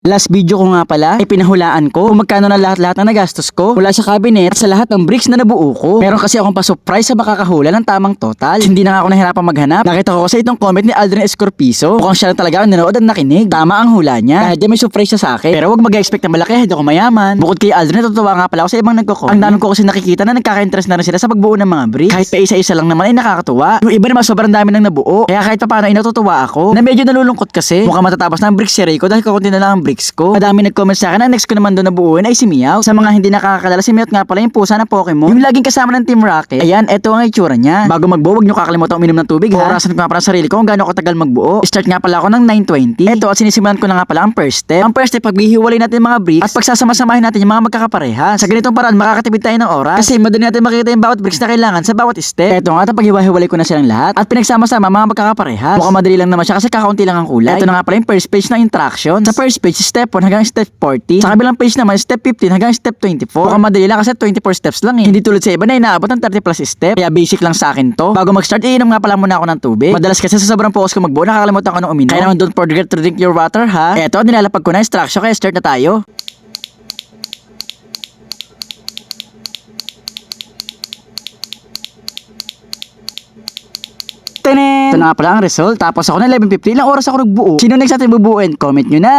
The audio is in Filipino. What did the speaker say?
Last video ko nga pala, ay pinahulaan ko kung magkano na lahat-lahat na nagastos ko mula sa cabinet at sa lahat ng bricks na nabuo ko. Meron kasi akong pa-surprise sa makakahula ng tamang total. Hindi na nga ako nahirapan maghanap. Nakita ko kasi itong comment ni Aldrin Escorpizo. Mukhang siya na talaga ang nanood at nakinig. Tama ang hula niya. Kahit may surprise siya sa akin. Pero wag mag-expect na malaki, hindi ako mayaman. Bukod kay Aldrin, natutuwa nga pala ako sa ibang nagko-comment. Ang dami ko kasi nakikita na nagkaka-interest na rin sila sa pagbuo ng mga bricks. Kahit pa isa-isa lang naman ay nakakatuwa. Yung iba naman sobrang dami nang nabuo. Kaya kahit pa paano ay natutuwa ako. Na medyo nalulungkot kasi. Mukhang matatapos na ang bricks series ko dahil kakunti na lang ang bricks ko. Madami nag-comment sa akin. Ang next ko naman doon na buuin ay si Meowth. Sa mga hindi nakakakilala, si Meowth nga pala yung pusa ng Pokemon. Yung laging kasama ng Team Rocket. Ayan, eto ang itsura niya. Bago magbuo, huwag nyo kakalimutan uminom ng tubig ha. Orasan ko nga pala sa sarili ko kung gaano ako tagal magbuo. Start nga pala ako ng 9:20. Eto at sinisimulan ko na nga pala ang first step. Ang first step, paghihiwalay natin mga bricks at pagsasama-samahin natin yung mga magkakaparehas. Sa ganitong paraan, makakatipid tayo ng oras. Kasi madali natin makikita yung bawat bricks na kailangan sa bawat step. Eto nga, paghiwa-hiwalay ko na silang lahat at pinagsama-sama mga magkakaparehas. Mukhang madali lang naman siya kasi kakaunti lang ang kulay. Eto na nga pala yung first page ng instructions. Sa first page, step 1 hanggang step 40. Sa kabilang page naman, step 15 hanggang step 24. Mukhang madali lang kasi 24 steps lang eh. Hindi tulad sa iba na inaabot ng 30 plus step. Kaya basic lang sa akin to. Bago mag-start, iinom nga pala muna ako ng tubig. Madalas kasi sa sobrang focus ko magbuo, nakakalimutan ko nung uminom. Kaya naman don't forget to drink your water ha. Eto, nilalapag ko na instruction kaya start na tayo. Ito na nga pala ang result. Tapos ako na 11:50. Ilang oras ako nagbuo? Sino next natin bubuuin? Comment nyo na.